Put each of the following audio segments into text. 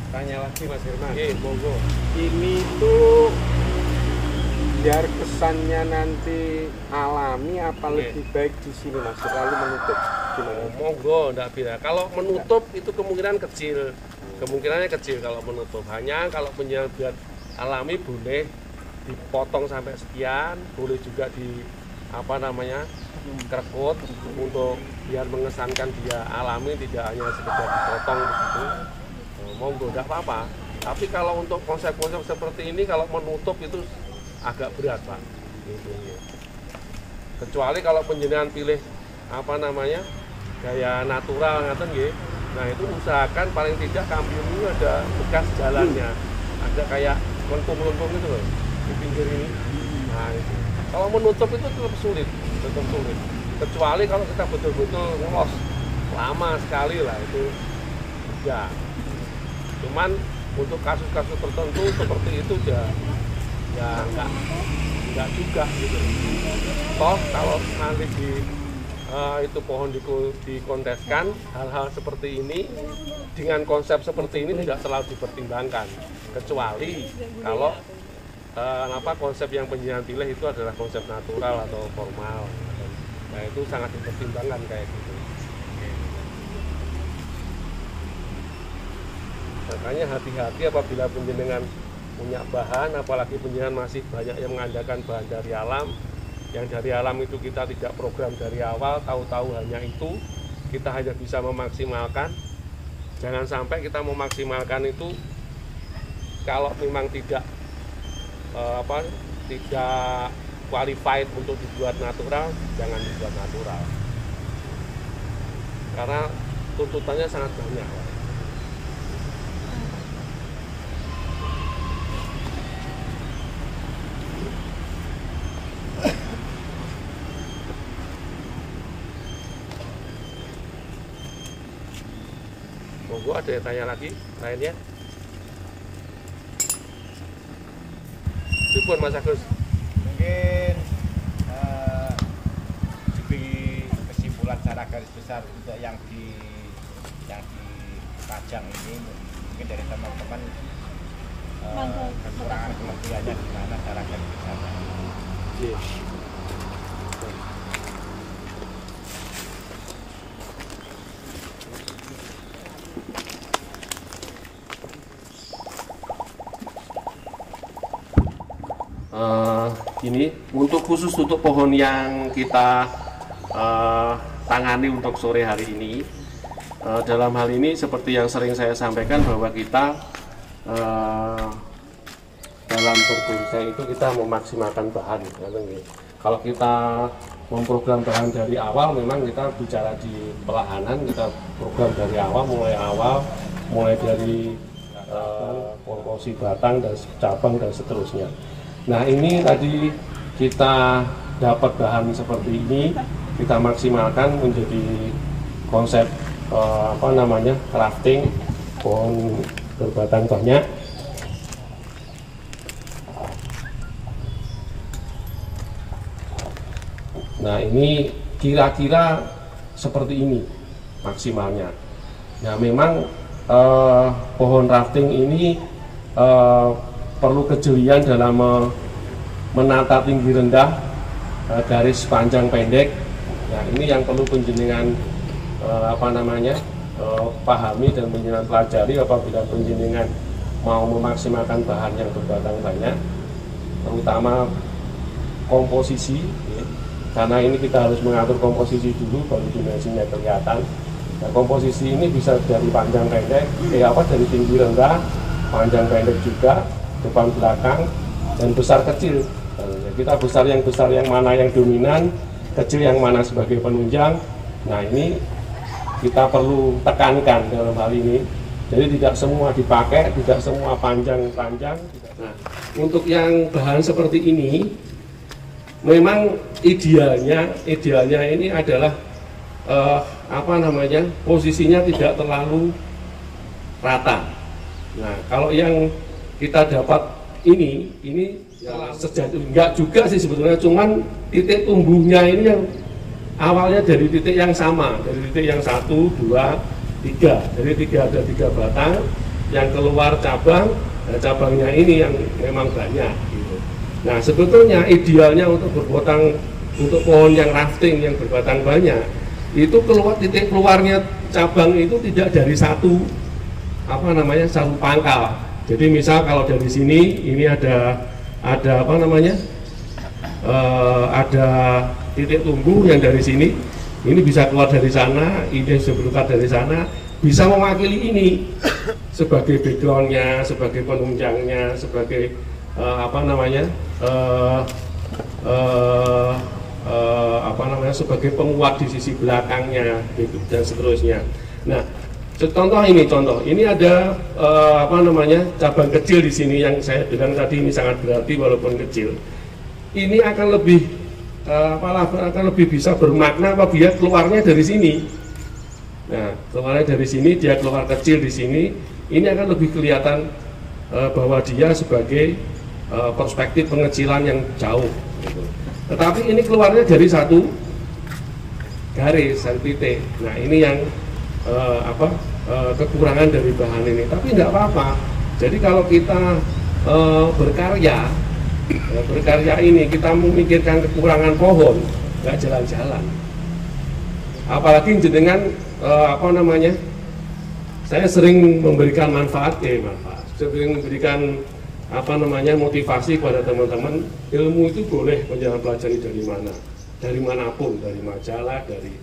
tanya lagi Mas Firman. Monggo. Ini tuh biar kesannya nanti alami apa lebih baik di sini Mas, terlalu menutup gimana? Monggo, enggak bisa. Kalau menutup itu kemungkinan kecil. Kemungkinannya kecil kalau menutup. Hanya kalau punya biar alami boleh dipotong sampai sekian, boleh juga di kerekut untuk biar mengesankan dia alami, tidak hanya sekedar dipotong begitu. Monggo, enggak apa-apa. Tapi kalau untuk konsep-konsep seperti ini kalau menutup itu agak berat Pak. Gitu, ya. Kecuali kalau penjenengan pilih gaya natural ngaten nggih. Nah, itu usahakan paling tidak kampung ini ada bekas jalannya. Ada kayak lengkung-lengkung itu loh di pinggir ini. Nah, itu. Kalau menutup itu tetap sulit. Kecuali kalau kita betul-betul ngelos lama sekali lah itu enggak. Cuman untuk kasus-kasus tertentu seperti itu ya enggak juga gitu. Toh kalau nanti itu pohon dikonteskan, hal-hal seperti ini dengan konsep seperti ini tidak selalu dipertimbangkan, kecuali kalau konsep yang penjenengan pilih itu adalah konsep natural atau formal. Nah, itu sangat dipertimbangkan kayak gitu. Makanya hati-hati apabila penjenengan punya bahan, apalagi penjenengan masih banyak yang mengandalkan bahan dari alam. Yang dari alam itu kita tidak program dari awal, tahu-tahu hanya itu, kita hanya bisa memaksimalkan. Jangan sampai kita memaksimalkan itu kalau memang tidak tidak qualified untuk dibuat natural, jangan dibuat natural. Karena tuntutannya sangat banyak. Monggo, ada yang tanya lagi lainnya? Pripun Mas Agus? Mungkin diberi kesimpulan secara garis besar untuk yang dipajang ini, mungkin dari teman-teman kekurangan kelebihannya di mana secara garis besar. Ini untuk khusus untuk pohon yang kita tangani untuk sore hari ini. Dalam hal ini seperti yang sering saya sampaikan bahwa kita dalam berbonsai itu kita memaksimalkan bahan. Kalau kita memprogram bahan dari awal, memang kita bicara di pelahanan, kita program dari awal, mulai dari komposi batang dan cabang dan seterusnya. Nah, ini tadi kita dapat bahan seperti ini, kita maksimalkan menjadi konsep crafting pohon berbatang banyak. Nah, ini kira-kira seperti ini maksimalnya. Nah, memang pohon rafting ini perlu kejelian dalam menata tinggi rendah, garis panjang pendek. Nah, ini yang perlu penjenengan pahami dan penjenengan pelajari apabila penjenengan mau memaksimalkan bahan yang berbatang banyak, terutama komposisi, ya. Karena ini kita harus mengatur komposisi dulu baru dimensinya kelihatan. Nah, komposisi ini bisa dari panjang pendek, dari tinggi rendah, panjang pendek juga, depan belakang, dan besar kecil. Kita besar yang mana yang dominan, kecil yang mana sebagai penunjang. Nah, ini kita perlu tekankan dalam hal ini. Jadi tidak semua dipakai, tidak semua panjang-panjang. Nah, untuk yang bahan seperti ini, memang idealnya ini adalah posisinya tidak terlalu rata. Nah, kalau yang kita dapat ini ya, sejauh enggak juga sih sebetulnya, cuman titik tumbuhnya ini yang awalnya dari titik yang sama, dari titik yang 1, 2, 3, dari 3 ada 3 batang, yang keluar cabang, cabangnya ini yang memang banyak gitu. Nah sebetulnya idealnya untuk berbatang, untuk pohon yang rafting yang berbatang banyak, itu titik keluarnya cabang itu tidak dari satu satu pangkal. Jadi misal kalau dari sini ini ada ada titik tumbuh yang dari sini, ini bisa keluar dari sana, ini bisa keluar dari sana, bisa mewakili ini sebagai backgroundnya, sebagai penunjangnya, sebagai sebagai penguat di sisi belakangnya gitu, dan seterusnya. Nah, contoh ini ada cabang kecil di sini yang saya bilang tadi, ini sangat berarti walaupun kecil. Ini akan lebih bisa bermakna apabila keluarnya dari sini. Nah, keluarnya dari sini, dia keluar kecil di sini, ini akan lebih kelihatan bahwa dia sebagai perspektif pengecilan yang jauh gitu. Tetapi ini keluarnya dari satu garis, satu titik. Nah, ini yang kekurangan dari bahan ini. Tapi tidak apa-apa. Jadi kalau kita berkarya ini, kita memikirkan kekurangan pohon, nggak jalan-jalan. Apalagi jenengan saya sering memberikan sering memberikan motivasi kepada teman-teman. Ilmu itu boleh menjangan pelajari dari manapun, dari majalah, dari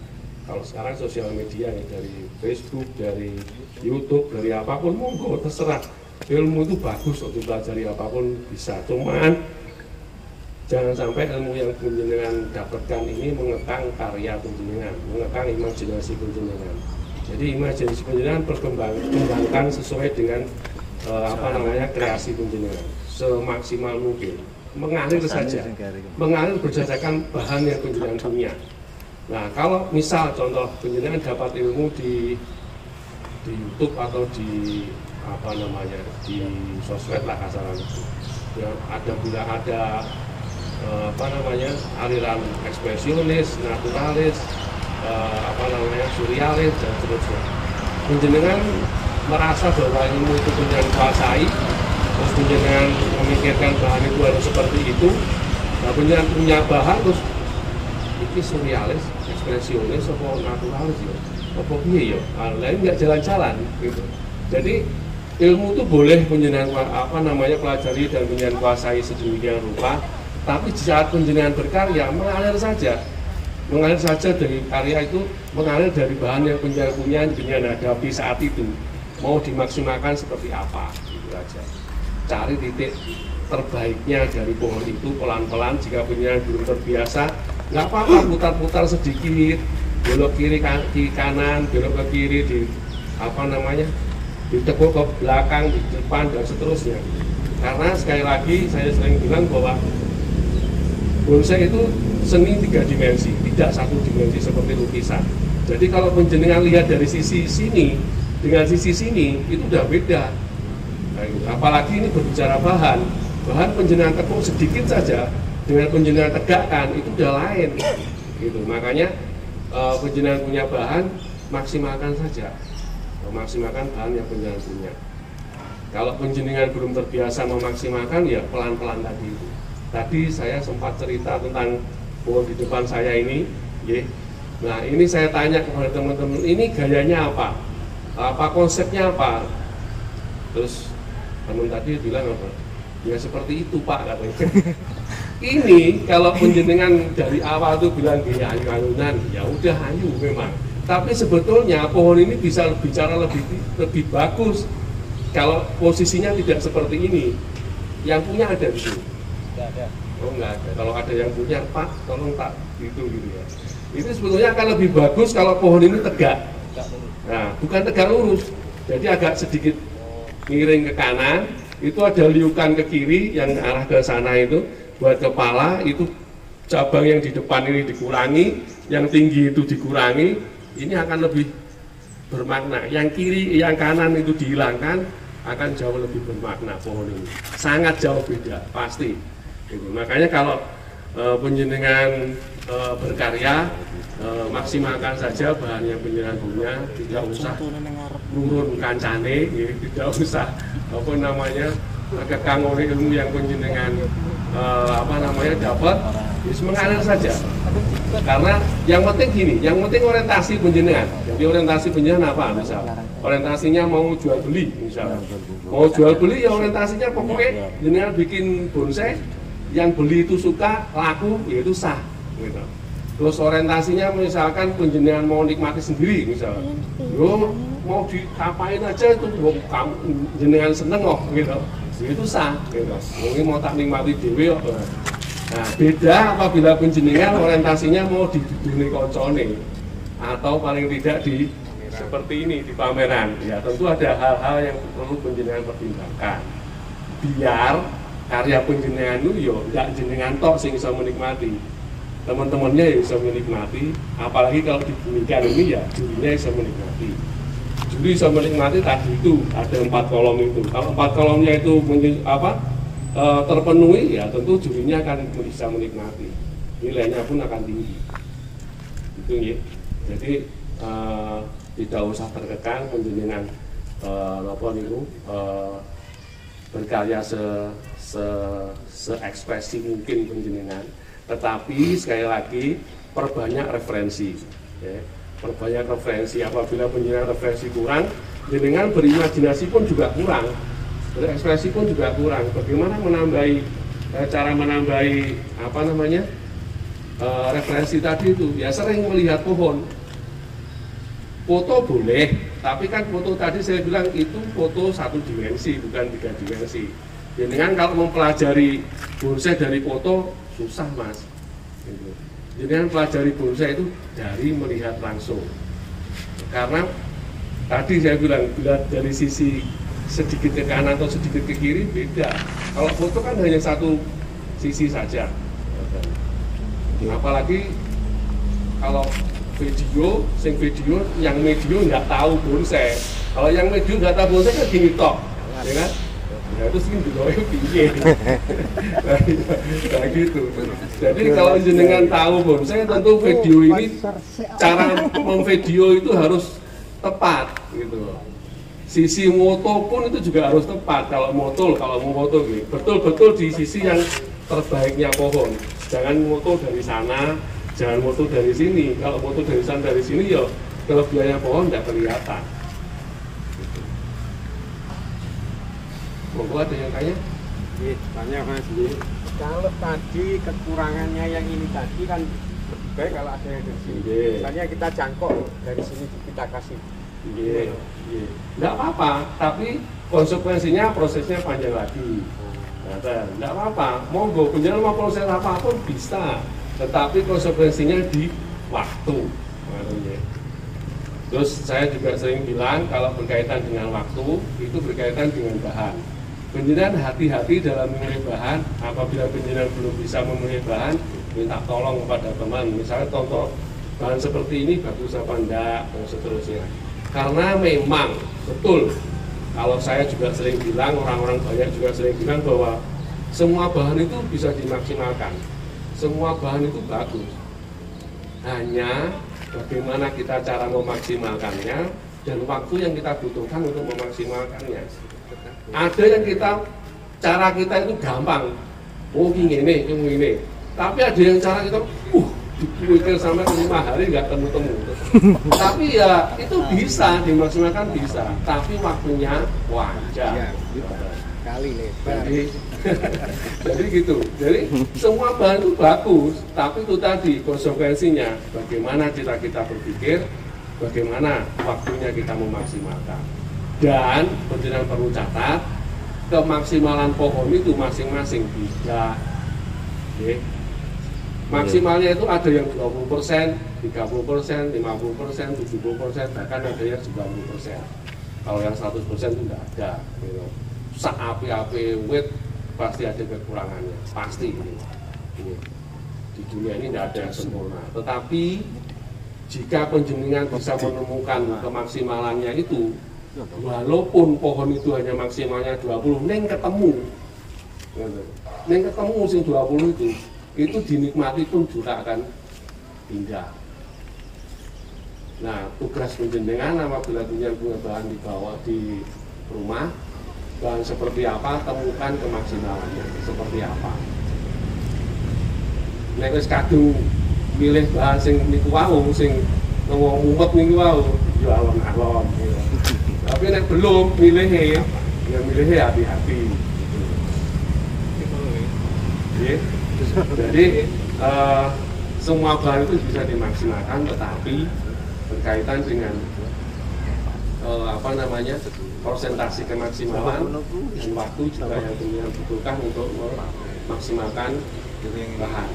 kalau sekarang sosial media, dari Facebook, dari YouTube, dari apapun, monggo terserah. Ilmu itu bagus untuk dipelajari apapun bisa, cuman jangan sampai ilmu yang penjenengan dapatkan ini mengekang karya penjenengan, mengekang imajinasi penjenengan. Jadi imajinasi penjenengan kembangkan sesuai dengan kreasi penjenengan semaksimal mungkin, mengalir saja, mengalir berdasarkan bahan yang penjenengan punya. Nah, kalau misal contoh penjenengan dapat ilmu di YouTube atau di di sosmed lah kasarannya, ya, bila ada aliran ekspresionis, naturalis, surrealis dan seterusnya. Penjenengan merasa bahwa ilmu itu penjenengan kuasai, terus penjenengan memikirkan bahan itu harus seperti itu. Nah, penjenengan punya bahan terus ini surrealis, ekspresionis, atau naturalis ya, apa piye ya, lain nggak jalan-jalan gitu. Jadi ilmu itu boleh penjenengan pelajari dan penjenengan kuasai sedemikian rupa. Tapi di saat penjenengan berkarya, mengalir saja dari karya itu, mengalir dari bahan yang penjenengan punya, penjenengan hadapi saat itu, mau dimaksimalkan seperti apa, gitu aja. Cari titik terbaiknya dari pohon itu pelan-pelan. Jika penjenengan belum terbiasa, nggak apa-apa, putar-putar sedikit, belok kiri kanan, belok ke kiri, ditekuk ke belakang, di depan, dan seterusnya. Karena sekali lagi saya sering bilang bahwa bonsai itu seni 3 dimensi, tidak 1 dimensi seperti lukisan. Jadi kalau penjenengan lihat dari sisi sini dengan sisi sini, itu udah beda. Nah, apalagi ini berbicara bahan penjenengan tekuk sedikit saja dengan penjenengan tegakkan itu udah lain. Gitu. Makanya penjenengan punya bahan, maksimalkan saja, memaksimalkan bahan yang penjenengan punya. Kalau penjenengan belum terbiasa memaksimalkan, ya pelan-pelan tadi itu. Tadi saya sempat cerita tentang pohon di depan saya ini, ya. Nah, ini saya tanya kepada teman-teman, ini gayanya apa? Apa konsepnya apa? Terus teman tadi bilang apa? Ya seperti itu Pak, katanya. Ini kalau penjenengan dari awal tuh bilang gaya ayu-ayunan, ya udah ayu memang. Tapi sebetulnya pohon ini bisa bicara lebih bagus kalau posisinya tidak seperti ini. Yang punya ada di sini. Oh enggak ada. Kalau ada yang punya, Pak, tolong tak gitu ya. Itu sebetulnya akan lebih bagus kalau pohon ini tegak. Nah, bukan tegak lurus. Jadi agak sedikit miring ke kanan. Itu ada liukan ke kiri yang arah ke sana itu. Buat kepala itu cabang yang di depan ini dikurangi, yang tinggi itu dikurangi. Ini akan lebih bermakna. Yang kiri, yang kanan itu dihilangkan, akan jauh lebih bermakna pohon ini. Sangat jauh beda, pasti. Gitu. Makanya kalau penjenengan berkarya, maksimalkan saja bahan yang penjenengan punya, tidak usah nurun kancane, ya, tidak usah apa namanya kekang oleh ilmu yang penjenengan dapat, ya, mengalir saja. Karena yang penting gini, yang penting orientasi penjenengan. Jadi orientasi penjenengan apa misal? Orientasinya mau jual beli misalnya. Mau jual beli ya orientasinya pokoknya jenengan bikin bonsai yang beli itu suka, laku, yaitu sah gitu. Terus orientasinya misalkan penjenengan mau nikmati sendiri misalnya. Yo mau diapain aja itu kamu jenengan seneng kok gitu. Itu sah gitu. Mungkin mau tak nikmati dewe kok. Nah, beda apabila penjenengan orientasinya mau diduduni koncone atau paling tidak di seperti ini di pameran. Ya, tentu ada hal-hal yang perlu penjenengan pertimbangkan. Biar karya penjenengan itu yo enggak jenengan tok sing bisa menikmati. Teman-temannya yang bisa menikmati, apalagi kalau dibunyikan ini ya jurinya bisa menikmati. Juri bisa menikmati tadi itu ada 4 kolom itu. Kalau 4 kolomnya itu terpenuhi, ya tentu jurinya akan bisa menikmati, nilainya pun akan tinggi. Itu ya. Jadi tidak usah terkekang penjenengan berkarya se-ekspresi mungkin penjenengan. Tetapi sekali lagi perbanyak referensi. Ya. Perbanyak referensi. Apabila penjenengan referensi kurang, jenengan berimajinasi pun juga kurang. Berekspresi pun juga kurang. Bagaimana cara menambahi referensi tadi itu? Ya sering melihat pohon. Foto boleh, tapi kan foto tadi saya bilang itu foto 1 dimensi, bukan 3 dimensi. Jadi kan kalau mempelajari bonsai dari foto susah mas. Jadi kan pelajari bonsai itu dari melihat langsung. Karena tadi saya bilang bila dari sisi sedikit ke kanan atau sedikit ke kiri beda. Kalau foto kan hanya 1 sisi saja. Apalagi kalau video yang medium nggak tahu bonsai. Kalau yang medium nggak tahu bonsai kan gini tok, ya kan? Ya itu sih di bawah pinggir. Nah gitu. Jadi kalau jenengan tahu bonsai tentu video ini cara memvideo itu harus tepat gitu. Sisi moto pun itu juga harus tepat. Kalau mau moto gitu, betul-betul di sisi yang terbaiknya pohon. Jangan moto dari sana, jangan moto dari sini. Kalau moto dari sana dari sini ya kelebihannya pohon tidak kelihatan. Gitu. Monggo ada yang tanya? Tanya mas. Kalau tadi kekurangannya yang ini tadi kan lebih baik kalau ada yang dari sini. Misalnya kita jangkau dari sini kita kasih. Tidak apa-apa, tapi konsekuensinya prosesnya panjang lagi. Tidak apa-apa, monggo penjualan mau proses apapun bisa, tetapi konsekuensinya di waktu. Terus saya juga sering bilang kalau berkaitan dengan waktu itu berkaitan dengan bahan. Penjenengan hati-hati dalam memilih bahan. Apabila penjenengan belum bisa memilih bahan, minta tolong kepada teman. Misalnya contoh bahan seperti ini bagus apa enggak dan seterusnya. Karena memang betul, kalau saya juga sering bilang, orang-orang banyak juga sering bilang bahwa semua bahan itu bisa dimaksimalkan, semua bahan itu bagus. Hanya bagaimana kita cara memaksimalkannya dan waktu yang kita butuhkan untuk memaksimalkannya. Ada yang cara kita itu gampang, oh ini, tapi ada yang cara kita, dipikir sampai 5 hari nggak temu-temu. Tapi ya itu bisa dimaksimalkan bisa, tapi waktunya wajar. Kali lebar. Jadi gitu. Jadi semua bahan itu bagus, tapi itu tadi konsekuensinya bagaimana cara kita berpikir, bagaimana waktunya kita memaksimalkan. Dan penjenengan perlu catat kemaksimalan pohon itu masing-masing beda. Okay. Maksimalnya itu ada yang 20%, 30%, 50%, 70%, bahkan ada yang 90%. Kalau yang 100% itu tidak ada. Gitu. Api-api wit pasti ada kekurangannya, pasti ini. Di dunia ini tidak ada yang sempurna. Tetapi jika penjenengan bisa menemukan kemaksimalannya itu, walaupun pohon itu hanya maksimalnya 20, neng ketemu sing 20 itu dinikmati pun juga akan pindah. Nah, tugas penjenengan apabila punya bahan dibawa di rumah, bahan seperti apa, temukan kemaksimalannya seperti apa. Nek wis kadung milih bahan sing niku wau, sing wong umpet niku wau, ya alon-alon. Ya. Tapi nek belum milih, ya milih hati-hati. Ya. Jadi semua bahan itu bisa dimaksimalkan, tetapi berkaitan dengan persentase kemaksimalan dan waktu juga yang dibutuhkan untuk memaksimalkan bahan.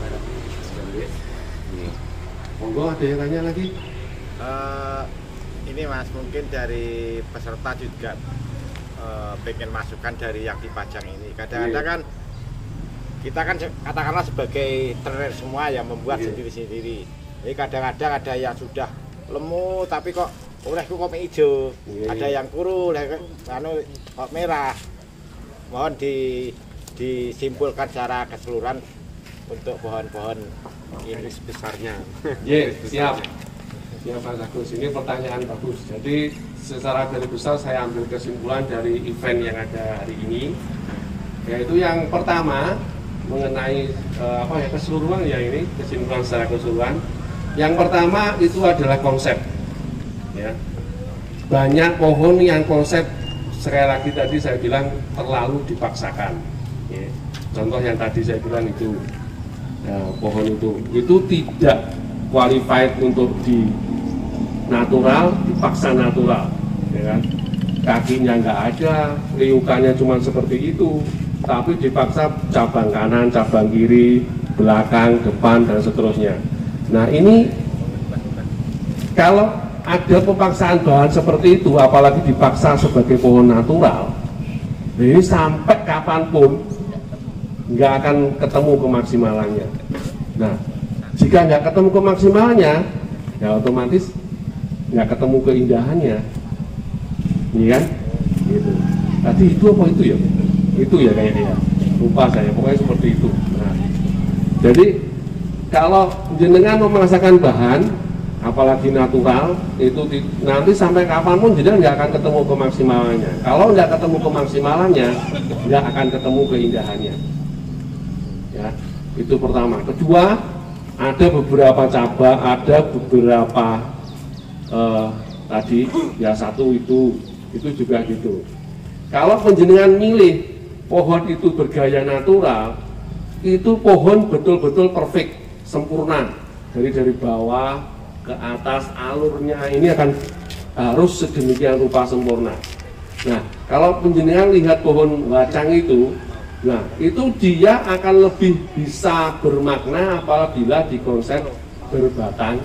Monggo, ada yang tanya lagi? Ini Mas, mungkin dari peserta juga pengen masukan dari yang dipajang ini. Kadang-kadang kan kita kan katakanlah sebagai trainer semua yang membuat sendiri-sendiri. Jadi kadang-kadang ada yang sudah lemu tapi kok olehku kok hijau, ada yang kuru, kok merah. Mohon disimpulkan secara keseluruhan untuk pohon-pohon ini besarnya. Siap. Siap Mas Agus, ini pertanyaan bagus. Jadi secara garis besar saya ambil kesimpulan dari event yang ada hari ini, yaitu yang pertama mengenai keseluruhan ya, ini kesimpulan secara keseluruhan. Yang pertama itu adalah konsep, ya. Banyak pohon yang konsep, sekali lagi tadi saya bilang terlalu dipaksakan, ya. Contoh yang tadi saya bilang itu, ya, pohon itu tidak qualified untuk di natural, dipaksa natural, ya kan? Kakinya nggak ada, liukannya cuma seperti itu, tapi dipaksa cabang kanan, cabang kiri, belakang, depan, dan seterusnya. Nah, ini kalau ada pemaksaan bahan seperti itu, apalagi dipaksa sebagai pohon natural, ini sampai kapanpun nggak akan ketemu kemaksimalannya. Nah, jika nggak ketemu kemaksimalannya, ya otomatis nggak ketemu keindahannya, iya kan? Gitu. Tadi itu apa itu ya? Itu ya kayaknya, lupa saya, pokoknya seperti itu. Nah, jadi kalau jenengan memaksakan bahan, apalagi natural, itu nanti sampai kapanpun jenengan nggak akan ketemu kemaksimalannya. Kalau nggak ketemu kemaksimalannya, nggak akan ketemu keindahannya. Ya, itu pertama. Kedua, ada beberapa cabang, ada beberapa tadi, ya satu itu juga gitu. Kalau penjenengan milih pohon itu bergaya natural, itu pohon betul-betul perfect, sempurna, dari bawah ke atas, alurnya ini akan harus sedemikian rupa sempurna. Nah, kalau penjenengan lihat pohon wacang itu, nah itu dia akan lebih bisa bermakna apabila dikonsep berbatang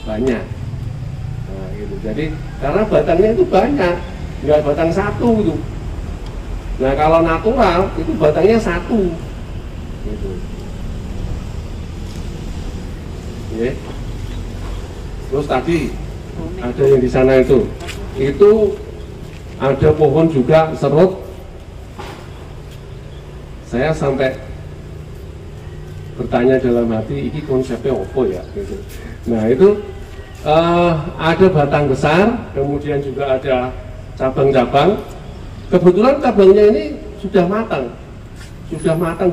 banyak. Nah, gitu. Jadi karena batangnya itu banyak, nggak batang satu itu. Nah, kalau natural itu batangnya satu. Gitu. Ya. Terus tadi ada yang di sana itu ada pohon juga serut. Saya sampai bertanya dalam hati, ini konsepnya apa ya? Gitu. Nah itu ada batang besar, kemudian juga ada cabang-cabang. Kebetulan cabangnya ini sudah matang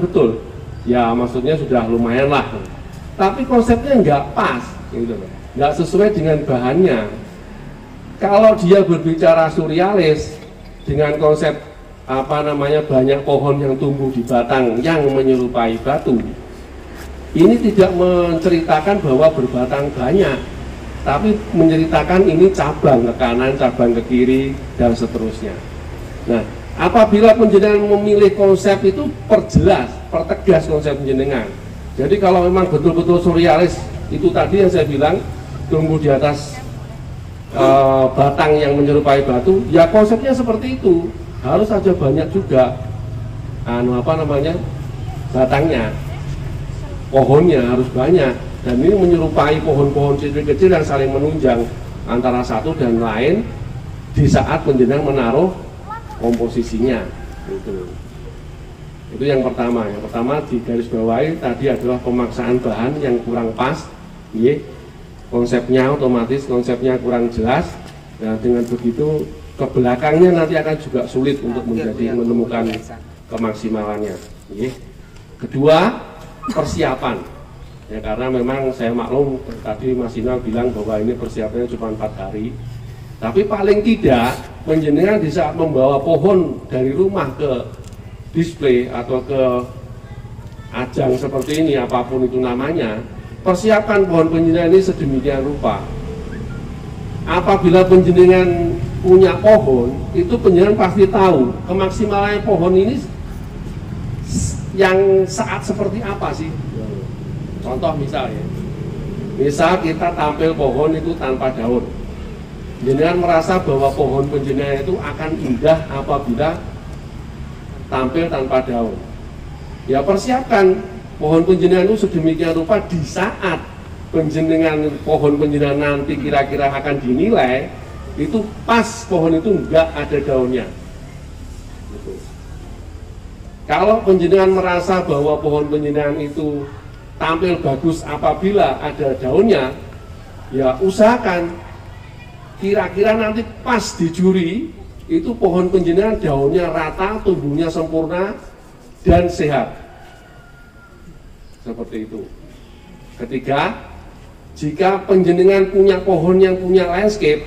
betul. Ya maksudnya sudah lumayan lah. Tapi konsepnya nggak pas, gitu, nggak sesuai dengan bahannya. Kalau dia berbicara surrealis dengan konsep banyak pohon yang tumbuh di batang yang menyerupai batu, ini tidak menceritakan bahwa berbatang banyak, tapi menceritakan ini cabang ke kanan, cabang ke kiri, dan seterusnya. Nah, apabila penjenengan memilih konsep itu, pertegas konsep penjenengan. Jadi kalau memang betul-betul surrealis, itu tadi yang saya bilang, tumbuh di atas batang yang menyerupai batu, ya konsepnya seperti itu. Harus saja banyak juga batangnya, pohonnya harus banyak, dan ini menyerupai pohon-pohon kecil-kecil yang saling menunjang antara satu dan lain di saat penjenengan menaruh komposisinya. Itu yang pertama. Yang pertama di garis bawahi tadi adalah pemaksaan bahan yang kurang pas, Konsepnya otomatis konsepnya kurang jelas. Nah, dengan begitu ke belakangnya nanti akan juga sulit untuk menemukan kemaksimalannya. Kedua, persiapan. Ya, karena memang saya maklum tadi Mas Inal bilang bahwa ini persiapannya cuma 4 hari. Tapi paling tidak penjenengan di saat membawa pohon dari rumah ke display atau ke ajang seperti ini, apapun itu namanya, persiapkan pohon penjenengan ini sedemikian rupa. Apabila penjenengan punya pohon, itu penjenengan pasti tahu kemaksimalannya pohon ini yang saat seperti apa sih. Contoh misalnya, misal kita tampil pohon itu tanpa daun, penjenengan merasa bahwa pohon penjenengan itu akan indah apabila tampil tanpa daun. Ya persiapkan pohon penjenengan itu sedemikian rupa di saat penjenengan pohon penjenengan nanti kira-kira akan dinilai itu pas pohon itu enggak ada daunnya. Gitu. Kalau penjenengan merasa bahwa pohon penjenengan itu tampil bagus apabila ada daunnya, ya usahakan kira-kira nanti pas di juri itu pohon penjenengan daunnya rata, tumbuhnya sempurna dan sehat. Seperti itu. Ketiga, jika penjenengan punya pohon yang punya landscape,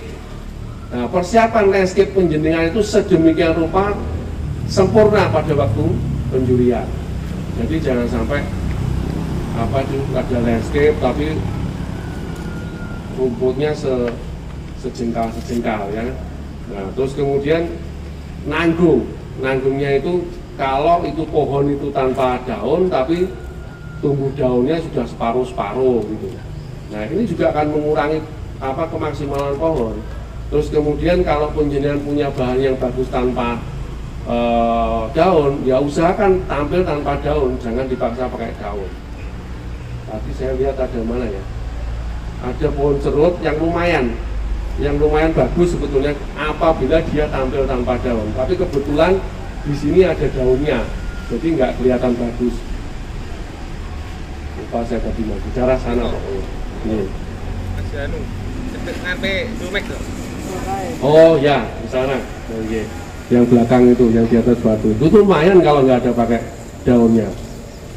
nah persiapan landscape penjenengan itu sedemikian rupa sempurna pada waktu penjurian. Jadi jangan sampai ada landscape tapi rumputnya sejengkal ya. Nah, terus kemudian nanggungnya itu kalau itu pohon itu tanpa daun tapi tumbuh daunnya sudah separuh gitu. Nah, ini juga akan mengurangi kemaksimalan pohon. Terus kemudian kalau penjenengan punya bahan yang bagus tanpa daun, ya usahakan tampil tanpa daun, jangan dipaksa pakai daun. Tadi saya lihat ada mana ya? Ada pohon serut yang lumayan bagus sebetulnya apabila dia tampil tanpa daun. Tapi kebetulan di sini ada daunnya, jadi nggak kelihatan bagus. Lupa saya tadi mau bicara sana pokoknya. Nih. Oh ya, di sana. Oh, iya. Yang belakang itu, yang di atas batu itu lumayan kalau nggak ada pakai daunnya.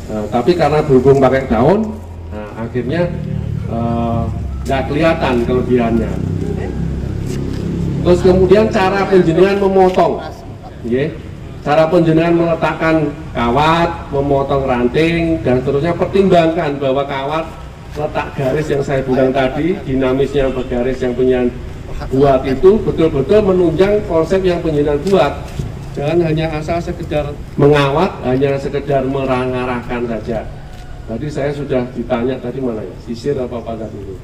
Nah, tapi karena berhubung pakai daun, nah, akhirnya nggak kelihatan kelebihannya. Terus kemudian cara penjenengan memotong, cara penjenengan meletakkan kawat, memotong ranting dan seterusnya, pertimbangkan bahwa kawat letak garis yang saya bilang tadi, dinamisnya bergaris yang penjenengan buat itu betul-betul menunjang konsep yang penjenengan buat. Jangan hanya asal sekedar mengawat, hanya sekedar mengarahkan saja. Tadi saya sudah ditanya tadi mana ya, sisir apa tadi itu.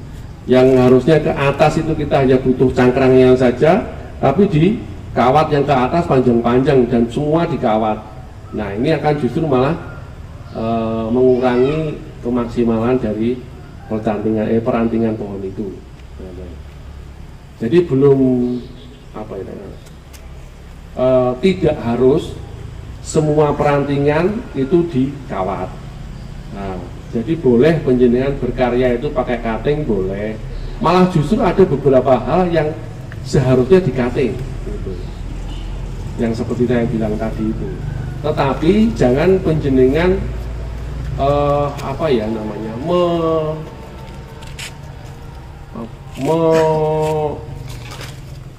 Yang harusnya ke atas itu kita hanya butuh cangkrangnya saja, tapi di kawat yang ke atas panjang-panjang dan semua dikawat. Nah, ini akan justru malah mengurangi kemaksimalan dari perantingan pohon itu. Jadi belum tidak harus semua perantingan itu dikawat. Nah, jadi boleh penjenengan berkarya itu pakai cutting boleh. Malah justru ada beberapa hal yang seharusnya di cutting, gitu. Yang seperti saya bilang tadi itu. Tetapi jangan penjenengan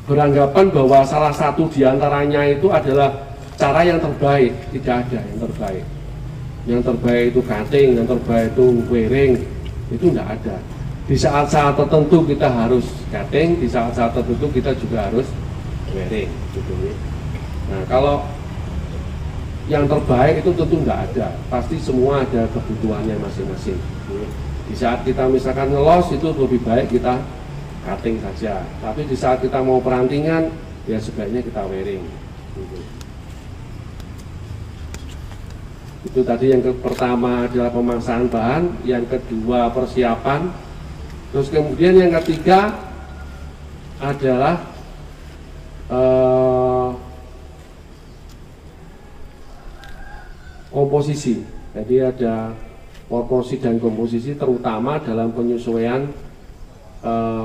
beranggapan bahwa salah satu diantaranya itu adalah cara yang terbaik. Tidak ada yang terbaik. Yang terbaik itu cutting, yang terbaik itu wearing, itu tidak ada. Di saat-saat tertentu kita harus cutting, di saat-saat tertentu kita juga harus wearing, gitu. Nah, kalau yang terbaik itu tentu tidak ada, pasti semua ada kebutuhannya masing-masing. Di saat kita misalkan ngelos itu lebih baik kita cutting saja, tapi di saat kita mau perantingan ya sebaiknya kita wearing, gitu. Itu tadi yang pertama adalah pemaksaan bahan, yang kedua persiapan, terus kemudian yang ketiga adalah komposisi. Jadi ada proporsi dan komposisi, terutama dalam penyesuaian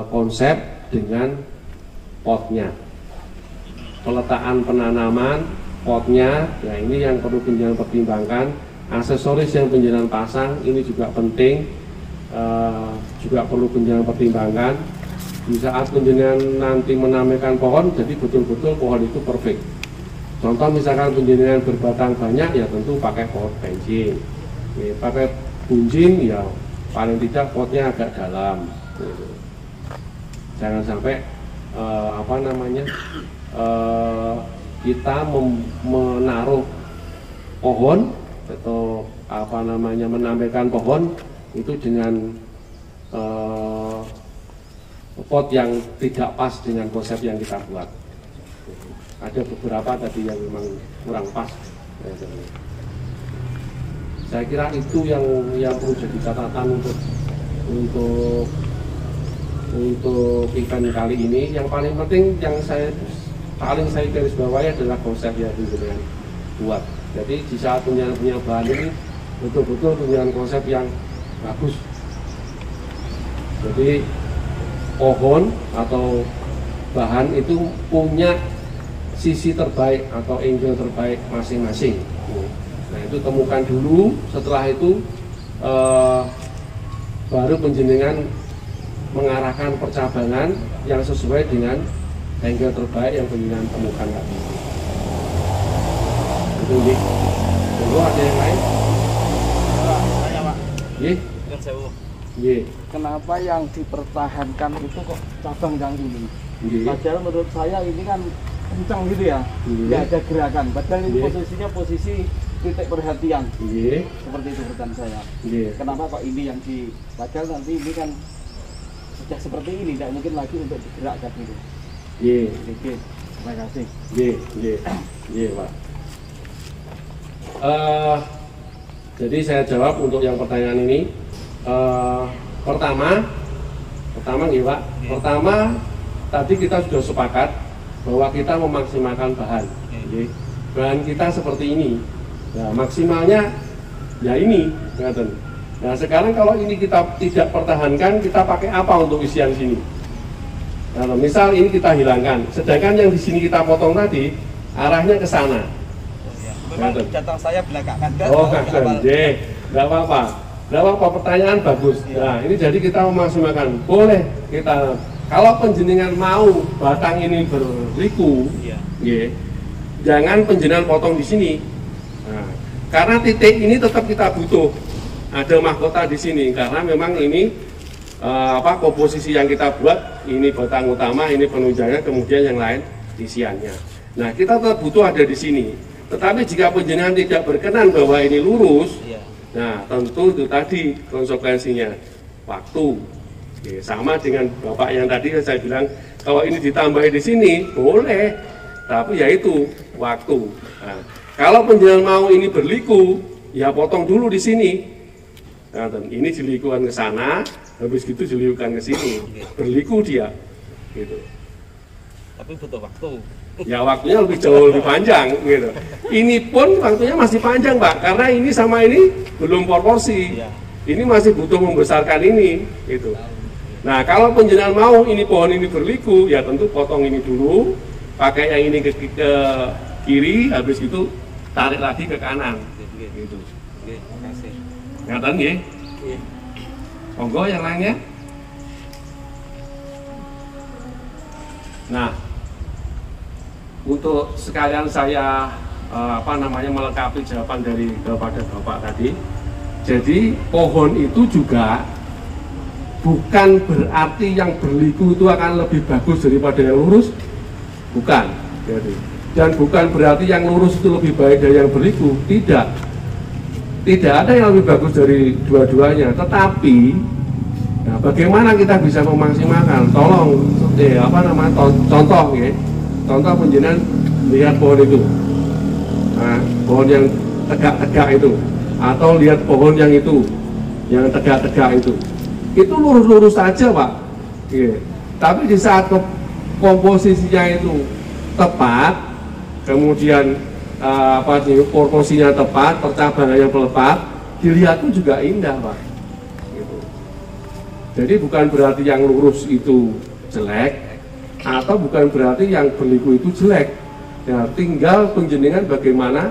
konsep dengan potnya, peletakan penanaman potnya. Nah, ini yang perlu penjenengan pertimbangkan. Aksesoris yang penjenengan pasang ini juga penting, juga perlu penjenengan pertimbangkan. Di saat penjenengan nanti menamaikan pohon, jadi betul-betul pohon itu perfect. Contoh misalkan penjenengan berbatang banyak, ya tentu pakai pot bensin. Pakai bunjing, ya paling tidak potnya agak dalam. Jangan sampai kita menaruh pohon atau menambahkan pohon itu dengan pot yang tidak pas dengan konsep yang kita buat. Ada beberapa tadi yang memang kurang pas. Saya kira itu yang perlu jadi catatan untuk event kali ini. Yang paling penting yang saya garis bawahi adalah konsep yang penjenengan buat. Jadi di saat penjenengan punya bahan ini betul-betul penjenengan konsep yang bagus. Jadi pohon atau bahan itu punya sisi terbaik atau angle terbaik masing-masing. Nah, itu temukan dulu. Setelah itu baru penjenengan mengarahkan percabangan yang sesuai dengan angle terbaik yang penjenengan temukan tadi. Itu nih. Lalu ada yang lain? Saya Pak. Iya. Iya. Kenapa yang dipertahankan itu kok cabang yang ini? Iya. Padahal menurut saya ini kan kencang gitu ya, nggak ada gerakan. Padahal ini posisinya posisi titik perhatian. Iya. Seperti itu pertanyaan saya. Iya. Kenapa kok ini yang padahal nanti ini kan sudah seperti ini, tidak mungkin lagi untuk digerakkan gitu. Iya. Oke, terima kasih. Iya, iya, iya, Pak. Jadi saya jawab untuk yang pertanyaan ini. Pertama nih Pak. Pertama tadi kita sudah sepakat bahwa kita memaksimalkan bahan. Bahan kita seperti ini. Nah, maksimalnya ya ini, nah sekarang kalau ini kita tidak pertahankan, kita pakai apa untuk isian sini? Nah, misal ini kita hilangkan, sedangkan yang di sini kita potong tadi arahnya ke sana. Memang datang saya belakangan. Oh, nggak apa-apa. Nggak apa-apa, pertanyaan bagus. Nah, ini jadi kita memaksimalkan. Boleh kita, kalau penjenengan mau batang ini berliku, jangan penjenengan potong di sini. Nah, karena titik ini tetap kita butuh. Ada mahkota di sini karena memang ini komposisi yang kita buat, ini batang utama, ini penunjangnya, kemudian yang lain isiannya. Nah, kita tetap butuh ada di sini. Tetapi jika penjenengan tidak berkenan bahwa ini lurus, nah tentu itu tadi konsekuensinya waktu. Oke, sama dengan Bapak yang tadi saya bilang, kalau ini ditambahi di sini boleh, tapi yaitu waktu. Nah, kalau penjenengan mau ini berliku, ya potong dulu di sini. Nah, ini dilikukan ke sana, habis gitu dilikukan ke sini, berliku dia, gitu. Tapi butuh waktu. Ya waktunya jauh lebih panjang, gitu. Ini pun waktunya masih panjang, Pak, karena ini sama ini belum proporsi. Ini masih butuh membesarkan ini, gitu. Nah, kalau penjenengan mau ini pohon ini berliku, ya tentu potong ini dulu, pakai yang ini ke kiri, habis itu tarik lagi ke kanan, gitu. Ngatan ya? Monggo yang lainnya. Nah, untuk sekalian saya melengkapi jawaban kepada Bapak tadi. Jadi pohon itu juga bukan berarti yang berliku itu akan lebih bagus daripada yang lurus, bukan. Jadi, dan bukan berarti yang lurus itu lebih baik dari yang berliku, tidak. Tidak ada yang lebih bagus dari dua-duanya. Tetapi, nah, bagaimana kita bisa memaksimalkan? Tolong, contoh ya. Contoh penjenengan lihat pohon itu, nah, pohon yang tegak-tegak itu, atau lihat pohon yang itu, yang tegak-tegak itu lurus-lurus saja Pak. Tapi di saat komposisinya itu tepat, kemudian proporsinya tepat, percabangannya tepat, dilihat pun juga indah Pak. Gitu. Jadi bukan berarti yang lurus itu jelek, atau bukan berarti yang berliku itu jelek. Ya, tinggal penjenengan bagaimana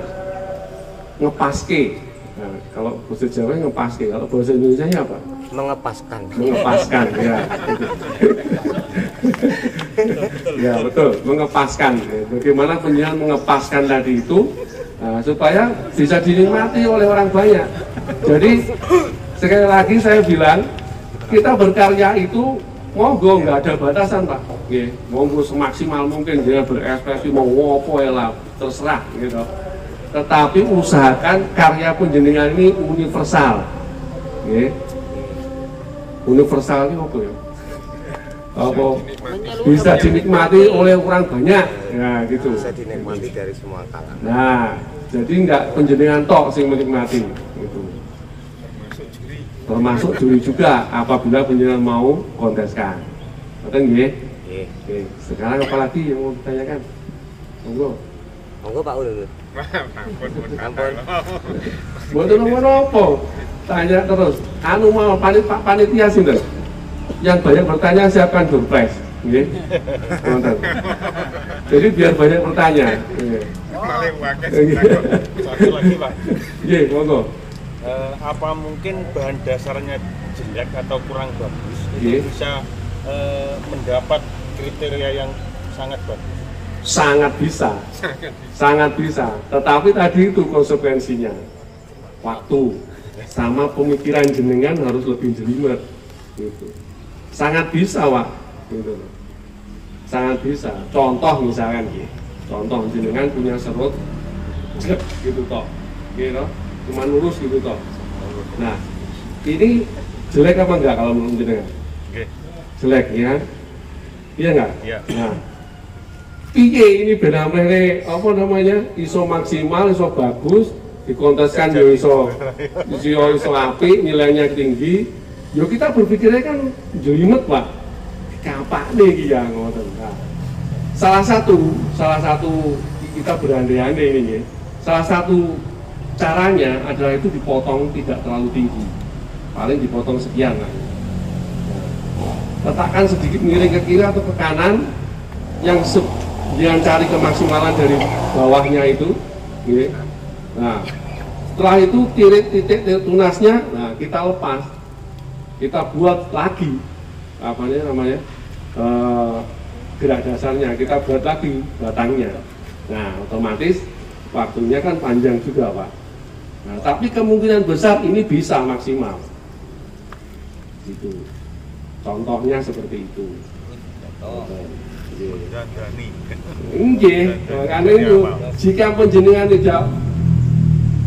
ngepaske. Nah, kalau bahasa Jawa ngepaske, kalau bahasa Indonesia apa? Mengepaskan. Mengepaskan, ya. Ya betul, mengepaskan. Bagaimana penjenengan mengepaskan tadi itu, supaya bisa dinikmati oleh orang banyak. Jadi sekali lagi saya bilang, kita berkarya itu monggo, nggak ada batasan Pak. Monggo semaksimal mungkin dia berekspresi mau ngopo ya lah, terserah gitu. Tetapi usahakan karya penjenengan ini universal. Universal ini apa ya? Apa bisa dinikmati oleh orang banyak, ya gitu. Bisa dinikmati dari semua kalangan. Nah, jadi nggak penjenengan tok sing menikmati, gitu. Termasuk juri juga apabila penjenengan mau konteskan. Betul nggih? Nggih. Oke, sekarang apa lagi yang mau ditanyakan? Monggo. Monggo Pak Ulul. Ampun. Mboten napa-napa. Tanya terus. Anu mau Pak panitia sinten? Yang banyak bertanya siapkan door prize. Nggih. Wonten. Jadi biar banyak bertanya. Nggih. Paling wakil. Satu lagi Pak, Nggih, monggo. apa mungkin bahan dasarnya jelek atau kurang bagus Iya. itu bisa mendapat kriteria yang sangat bagus? Sangat bisa. Sangat bisa. Tetapi tadi itu konsekuensinya. Waktu sama pemikiran jenengan harus lebih jelimet. Gitu. Sangat bisa, Pak. Gitu. Sangat bisa. Contoh misalkan, contoh jenengan punya serut, gitu toh, gitu, cuma lurus gitu toh. Nah, ini jelek apa enggak kalau menurut jenengan? Jelek, ya? Iya enggak? Iya. Nah, piye ini benar-benar apa namanya? Iso maksimal, iso bagus, dikonteskan yo iso apik, nilainya tinggi. Yo kita berpikirnya kan jelimet Pak. Kapak nih ya ngoten. Nah, salah satu kita berandai-andai ini ya. Salah satu caranya adalah itu dipotong tidak terlalu tinggi. Paling dipotong sekian lah. Letakkan sedikit miring ke kiri atau ke kanan yang jangan cari kemaksimalan dari bawahnya itu. Ya. Nah, setelah itu titik tunasnya, nah kita lepas. Kita buat lagi namanya gerak dasarnya, kita buat lagi batangnya. Nah, otomatis waktunya kan panjang juga Pak. Nah, tapi kemungkinan besar ini bisa maksimal. Gitu. Contohnya seperti itu. Nggih, karena itu jika penjenengan tidak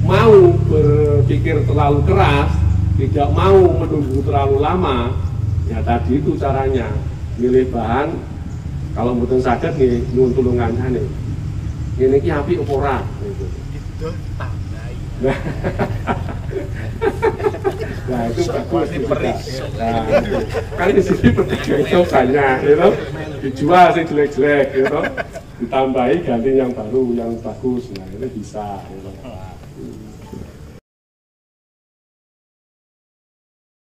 mau berpikir terlalu keras, tidak mau menunggu terlalu lama, ya tadi itu caranya milih bahan. Kalau mboten saged nggih nyuwun tulungansane. Ngene iki apik apa ora gitu. Nah, itu bagus pedas. Nah, kan di sini pedas itu banyak, gitu. Dijual sih jelek-jelek, gitu. Ditambahi ganti yang baru, yang bagus. Nah, ini bisa. Gitu.